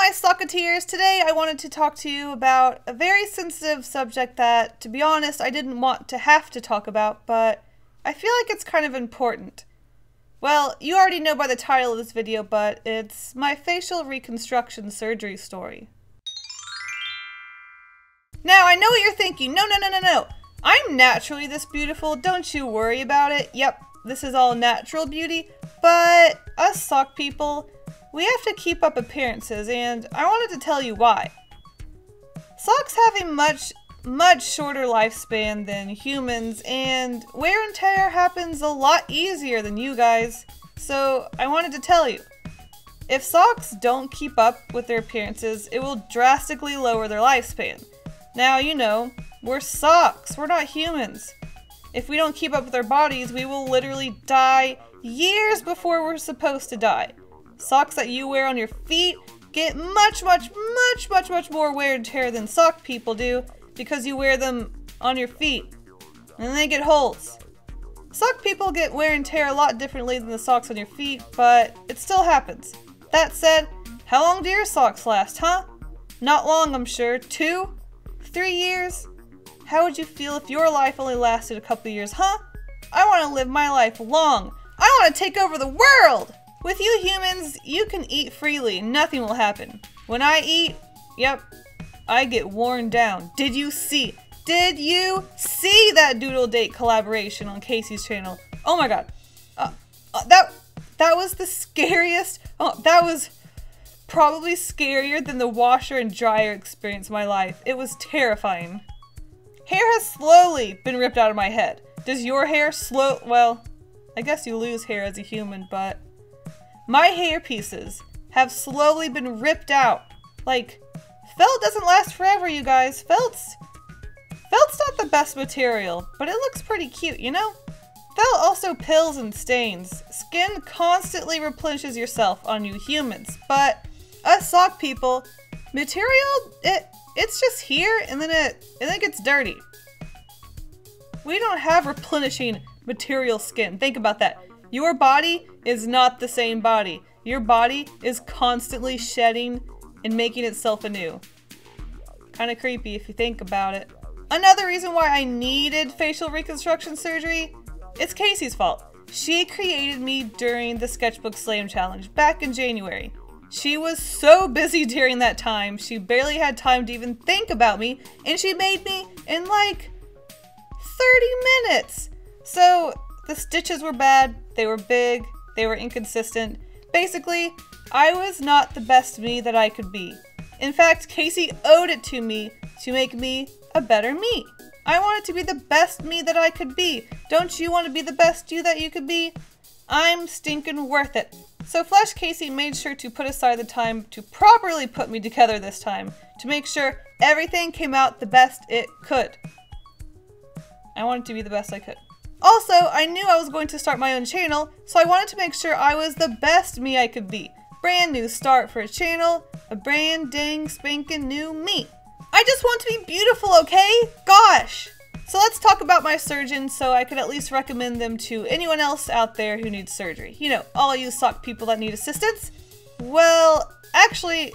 my Socketeers! Today I wanted to talk to you about a very sensitive subject that, to be honest, I didn't want to have to talk about, but I feel like it's kind of important. Well, you already know by the title of this video, but it's my facial reconstruction surgery story. Now, I know what you're thinking. No. I'm naturally this beautiful. Don't you worry about it. Yep, this is all natural beauty, but us sock people, we have to keep up appearances, and I wanted to tell you why. Socks have a much shorter lifespan than humans, and wear and tear happens a lot easier than you guys, so I wanted to tell you. If socks don't keep up with their appearances, it will drastically lower their lifespan. Now, you know, we're socks, we're not humans. If we don't keep up with our bodies, we will literally die years before we're supposed to die. Socks that you wear on your feet get much more wear and tear than sock people do because you wear them on your feet and they get holes. Sock people get wear and tear a lot differently than the socks on your feet, but it still happens. That said, how long do your socks last, huh? Not long, I'm sure. 2? 3 years? How would you feel if your life only lasted a couple years, huh? I want to live my life long. I want to take over the world! With you humans, you can eat freely. Nothing will happen. When I eat, yep, I get worn down. Did you see that Doodle Date collaboration on Casey's channel? Oh my god. That was the scariest. That was probably scarier than the washer and dryer experience of my life. It was terrifying. Hair has slowly been ripped out of my head. Does your hair well, I guess you lose hair as a human, but my hair pieces have slowly been ripped out. Like, felt doesn't last forever, you guys. Felt's not the best material, but it looks pretty cute, you know? Felt also pills and stains. Skin constantly replenishes yourself on you humans, but us sock people, material, it's just here and then it gets dirty. We don't have replenishing material skin. Think about that. Your body is not the same body. Your body is constantly shedding and making itself anew. Kind of creepy if you think about it. Another reason why I needed facial reconstruction surgery, it's Casey's fault. She created me during the Sketchbook Slam Challenge back in January. She was so busy during that time, she barely had time to even think about me, and she made me in like 30 minutes. So the stitches were bad, they were big, they were inconsistent. Basically, I was not the best me that I could be. In fact, Casey owed it to me to make me a better me. I wanted to be the best me that I could be. Don't you want to be the best you that you could be? I'm stinking worth it. So Flesh Casey made sure to put aside the time to properly put me together this time, to make sure everything came out the best it could. I wanted to be the best I could. Also, I knew I was going to start my own channel, so I wanted to make sure I was the best me I could be. Brand new start for a channel, a brand dang spanking new me. I just want to be beautiful, okay? Gosh! So let's talk about my surgeon so I could at least recommend them to anyone else out there who needs surgery. You know, all you sock people that need assistance. Well, actually,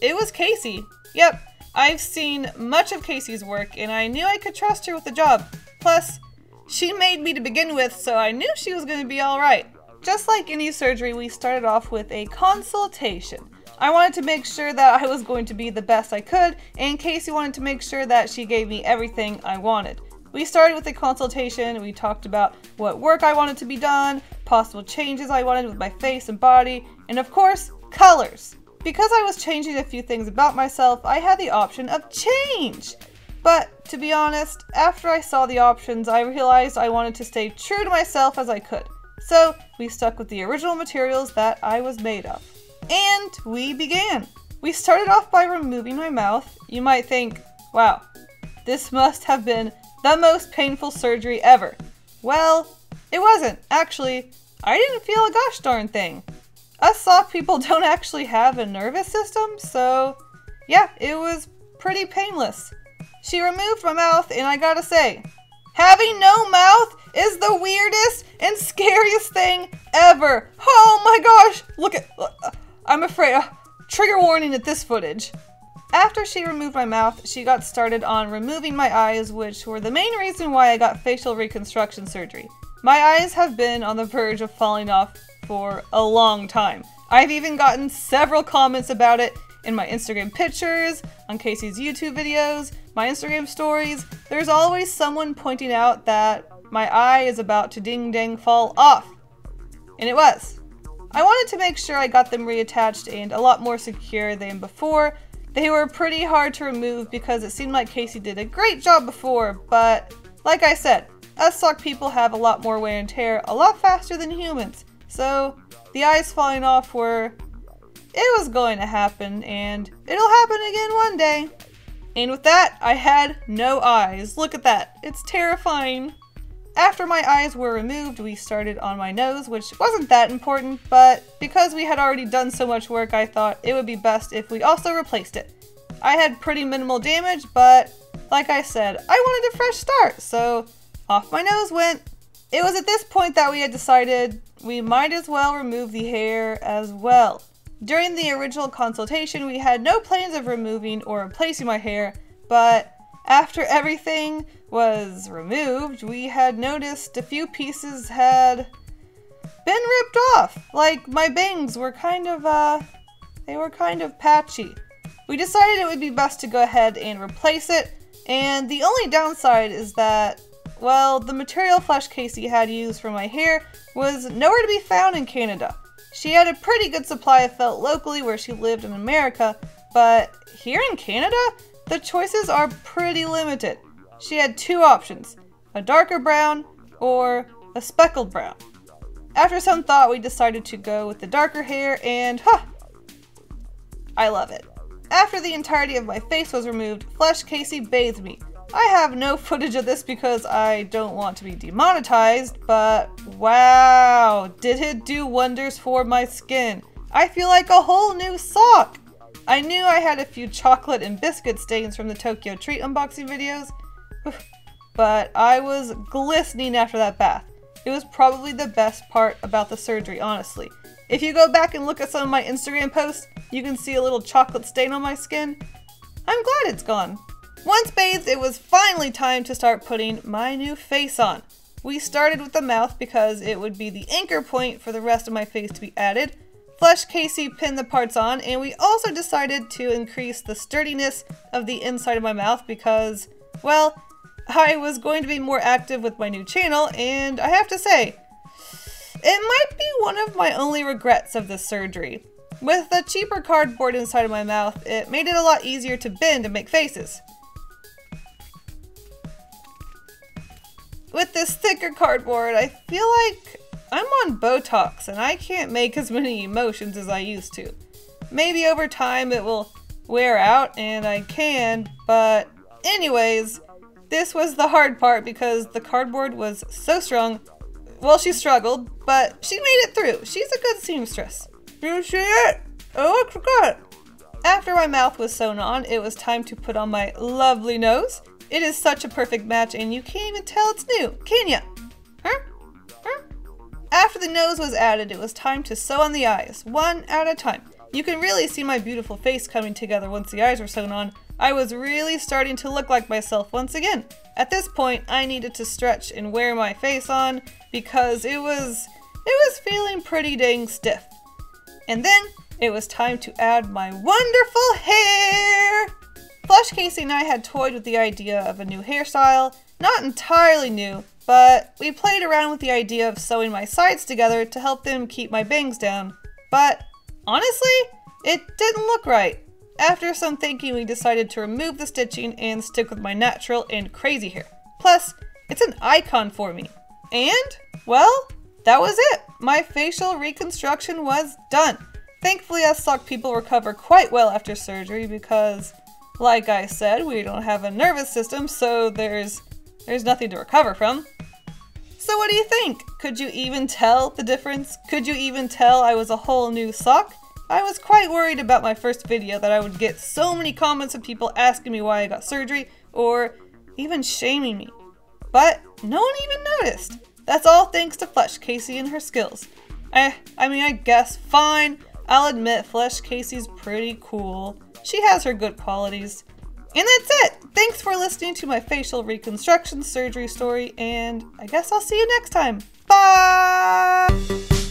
it was Casey. Yep, I've seen much of Casey's work and I knew I could trust her with the job. Plus, she made me to begin with, so I knew she was going to be alright. Just like any surgery, we started off with a consultation. I wanted to make sure that I was going to be the best I could, and Casey wanted to make sure that she gave me everything I wanted. We started with a consultation, we talked about what work I wanted to be done, possible changes I wanted with my face and body, and of course, colors. Because I was changing a few things about myself, I had the option of change. But, to be honest, after I saw the options, I realized I wanted to stay true to myself as I could. So, we stuck with the original materials that I was made of. And we began. We started off by removing my mouth. You might think, wow, this must have been the most painful surgery ever. Well, it wasn't. Actually, I didn't feel a gosh darn thing. Us sock people don't actually have a nervous system, so yeah, it was pretty painless. She removed my mouth, and I gotta say, having no mouth is the weirdest and scariest thing ever. Oh my gosh, look at, I'm afraid, Trigger warning at this footage. After she removed my mouth, she got started on removing my eyes, which were the main reason why I got facial reconstruction surgery. My eyes have been on the verge of falling off for a long time. I've even gotten several comments about it in my Instagram pictures, on Casey's YouTube videos, my Instagram stories. There's always someone pointing out that my eye is about to ding-dang fall off. And it was. I wanted to make sure I got them reattached and a lot more secure than before. They were pretty hard to remove because it seemed like Casey did a great job before, but like I said, us sock people have a lot more wear and tear a lot faster than humans. So the eyes falling off it was going to happen, and it'll happen again one day. And with that, I had no eyes. Look at that. It's terrifying. After my eyes were removed, we started on my nose, which wasn't that important, but because we had already done so much work, I thought it would be best if we also replaced it. I had pretty minimal damage, but like I said, I wanted a fresh start, so off my nose went. It was at this point that we had decided we might as well remove the hair as well. During the original consultation, we had no plans of removing or replacing my hair, but after everything was removed, we had noticed a few pieces had been ripped off. Like, my bangs were kind of patchy. We decided it would be best to go ahead and replace it, and the only downside is that, well, the material Flesh Casey had used for my hair was nowhere to be found in Canada. She had a pretty good supply of felt locally where she lived in America, but here in Canada, the choices are pretty limited. She had two options, a darker brown or a speckled brown. After some thought, we decided to go with the darker hair, and I love it. After the entirety of my face was removed, Flesh Casey bathed me. I have no footage of this because I don't want to be demonetized, but wow, did it do wonders for my skin. I feel like a whole new sock. I knew I had a few chocolate and biscuit stains from the Tokyo Treat unboxing videos, but I was glistening after that bath. It was probably the best part about the surgery, honestly. If you go back and look at some of my Instagram posts, you can see a little chocolate stain on my skin. I'm glad it's gone. Once bathed, it was finally time to start putting my new face on. We started with the mouth because it would be the anchor point for the rest of my face to be added. Flesh Casey pinned the parts on, and we also decided to increase the sturdiness of the inside of my mouth because, well, I was going to be more active with my new channel, and I have to say, it might be one of my only regrets of this surgery. With the cheaper cardboard inside of my mouth, it made it a lot easier to bend and make faces. With this thicker cardboard, I feel like I'm on Botox and I can't make as many emotions as I used to. Maybe over time it will wear out and I can, but anyways, this was the hard part because the cardboard was so strong. Well, she struggled, but she made it through. She's a good seamstress. You see it? It looks good. After my mouth was sewn on, it was time to put on my lovely nose. It is such a perfect match and you can't even tell it's new, can ya? After the nose was added, it was time to sew on the eyes, one at a time. You can really see my beautiful face coming together once the eyes were sewn on. I was really starting to look like myself once again. At this point, I needed to stretch and wear my face on because it was feeling pretty dang stiff. And then it was time to add my wonderful hair! Flesh Casey and I had toyed with the idea of a new hairstyle, not entirely new, but we played around with the idea of sewing my sides together to help them keep my bangs down. But honestly, it didn't look right. After some thinking, we decided to remove the stitching and stick with my natural and crazy hair. Plus, it's an icon for me. And, well, that was it. My facial reconstruction was done. Thankfully, us sock people recover quite well after surgery because, like I said, we don't have a nervous system, so there's nothing to recover from. So what do you think? Could you even tell the difference? Could you even tell I was a whole new sock? I was quite worried about my first video that I would get so many comments of people asking me why I got surgery or even shaming me. But no one even noticed. That's all thanks to Flesh Casey and her skills. I mean, I guess fine. I'll admit Flesh Casey's pretty cool. She has her good qualities. And that's it! Thanks for listening to my facial reconstruction surgery story, and I guess I'll see you next time. Bye!